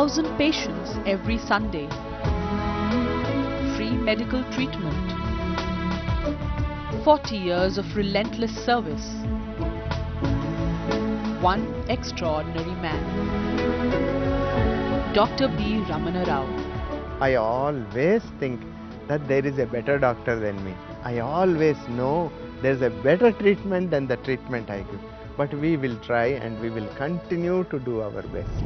1,000 patients every Sunday. Free medical treatment. 40 years of relentless service. One extraordinary man. Dr. B. Ramana Rao. I always think that there is a better doctor than me. I always know there is a better treatment than the treatment I give. But we will try and we will continue to do our best.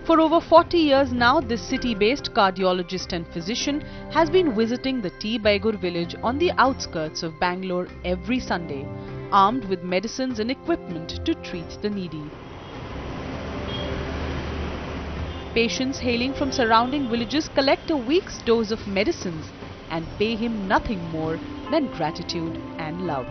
For over 40 years now, this city-based cardiologist and physician has been visiting the T. Baigur village on the outskirts of Bangalore every Sunday, armed with medicines and equipment to treat the needy. Patients hailing from surrounding villages collect a week's dose of medicines and pay him nothing more than gratitude and love.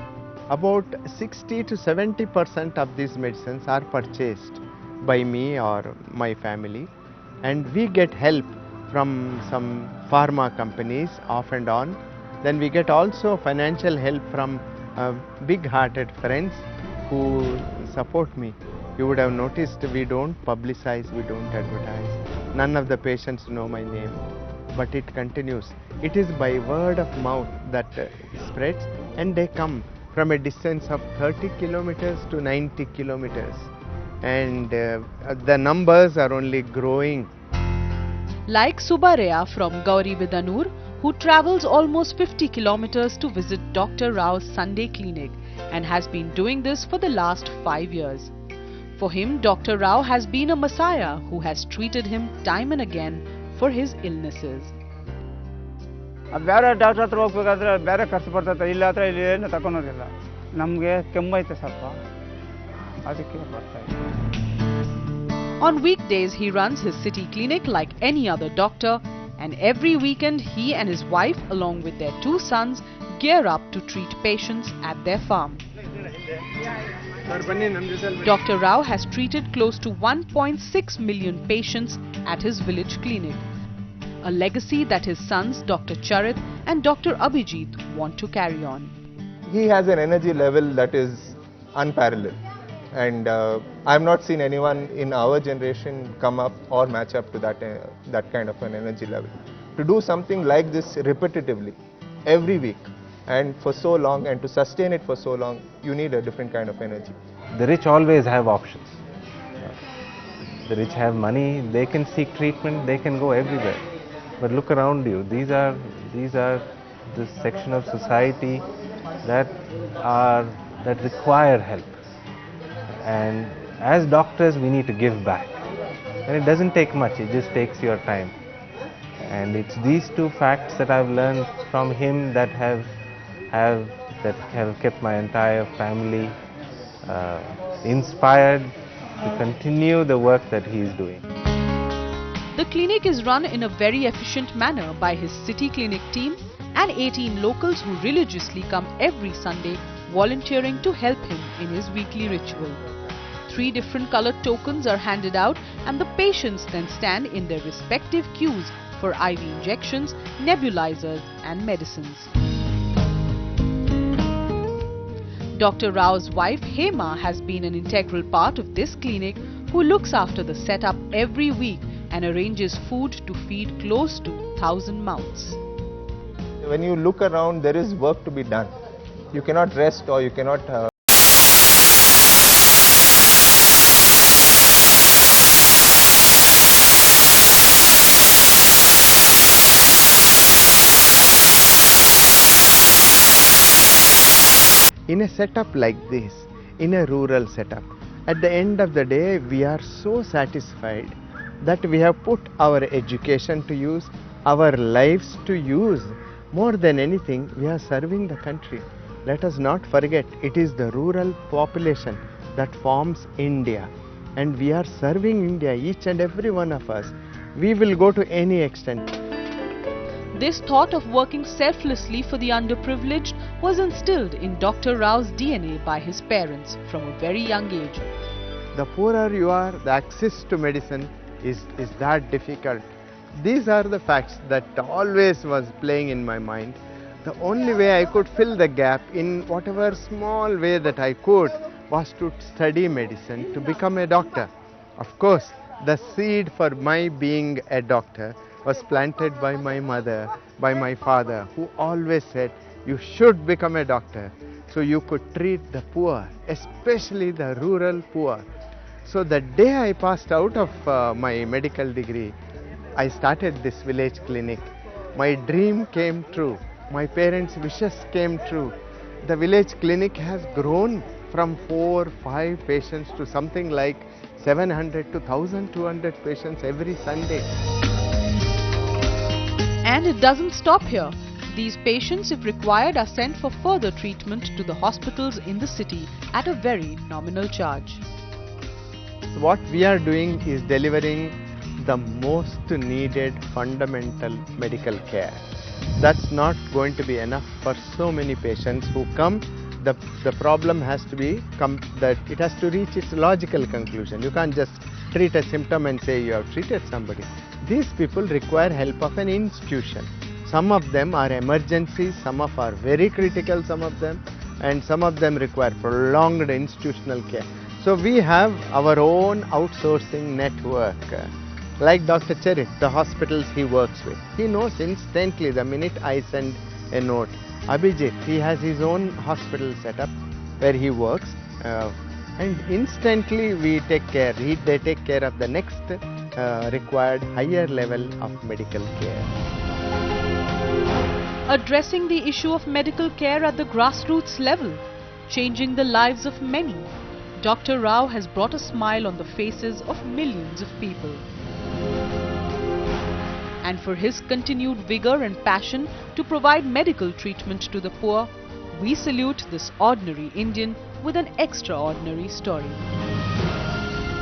About 60 to 70% of these medicines are purchased by me or my family, and we get help from some pharma companies off and on. Then we get also financial help from big-hearted friends who support me. You would have noticed we don't publicize, we don't advertise. None of the patients know my name, but it continues. It is by word of mouth that spreads, and they come from a distance of 30 kilometers to 90 kilometers. And the numbers are only growing. Like Subareya from Gauri Vidanur, who travels almost 50 kilometers to visit Dr. Rao's Sunday clinic and has been doing this for the last 5 years. For him, Dr. Rao has been a messiah who has treated him time and again for his illnesses. ಬೇರೆ doctor ಹತ್ರ ಹೋಗ್ಬೇಕಾದ್ರೆ ಬೇರೆ ಖರ್ಚು ಬರ್ತೈತೆ, ಇಲ್ಲ ಹತ್ರ ಇಲ್ಲಿ ಏನು ತಗೊಳೋದಿಲ್ಲ. ನಮಗೆ ಕೆಮ್ಮೈತೆ ಸ್ವಲ್ಪ, ಅದಕ್ಕೆ ಬರ್ತಾ ಇದೆ. On weekdays, he runs his city clinic like any other doctor, and every weekend he and his wife, along with their 2 sons, gear up to treat patients at their farm. Dr. Rao has treated close to 1.6 million patients at his village clinic, a legacy that his sons Dr. Charit and Dr. Abhijit want to carry on. He has an energy level that is unparalleled, and I have not seen anyone in our generation come up or match up to that kind of an energy level. To do something like this repetitively every week and for so long, and to sustain it for so long, you need a different kind of energy. The rich always have options. The rich have money, they can seek treatment, they can go everywhere. But look around you, these are the section of society that require help. And as doctors, we need to give back. And it doesn't take much, it just takes your time. And it's these 2 facts that I've learned from him that have kept my entire family inspired to continue the work that he is doing. The clinic is run in a very efficient manner by his city clinic team and 18 locals who religiously come every Sunday volunteering to help him in his weekly ritual. 3 different colored tokens are handed out, and the patients then stand in their respective queues for IV injections, nebulizers and medicines. Dr. Rao's wife Hema has been an integral part of this clinic, who looks after the setup every week and arranges food to feed close to 1,000 mouths. When you look around, there is work to be done. You cannot rest, or you cannot In a setup like this, in a rural setup, at the end of the day, we are so satisfied that we have put our education to use, our lives to use. More than anything, we are serving the country. Let us not forget, it is the rural population that forms India, and we are serving India, each and every one of us. We will go to any extent. This thought of working selflessly for the underprivileged was instilled in Dr. Rao's DNA by his parents from a very young age. The poorer you are, the access to medicine is that difficult. These are the facts that always was playing in my mind. The only way I could fill the gap in whatever small way that I could was to study medicine, to become a doctor. Of course, the seed for my being a doctor was planted by my mother, by my father, who always said, you should become a doctor so you could treat the poor, especially the rural poor. So the day I passed out of my medical degree, I started this village clinic. My dream came true. My parents' wishes came true. The village clinic has grown from 4-5 patients to something like 700 to 1,200 patients every Sunday. And it doesn't stop here. These patients, if required, are sent for further treatment to the hospitals in the city at a very nominal charge. So what we are doing is delivering the most needed fundamental medical care. That's not going to be enough for so many patients who come. The problem has to be that it has to reach its logical conclusion. You can't just treat a symptom and say you have treated somebody. These people require help of an institution. Some of them are emergencies, some of are very critical, some of them, and some of them require prolonged institutional care. So we have our own outsourcing network. Like Dr. Cherit, the hospitals he works with, he knows instantly the minute I send a note. Abhijit, he has his own hospital set up where he works, and instantly we take care. They take care of the next required higher level of medical care. Addressing the issue of medical care at the grassroots level, changing the lives of many, Dr. Rao has brought a smile on the faces of millions of people. And for his continued vigor and passion to provide medical treatment to the poor, we salute this ordinary Indian with an extraordinary story.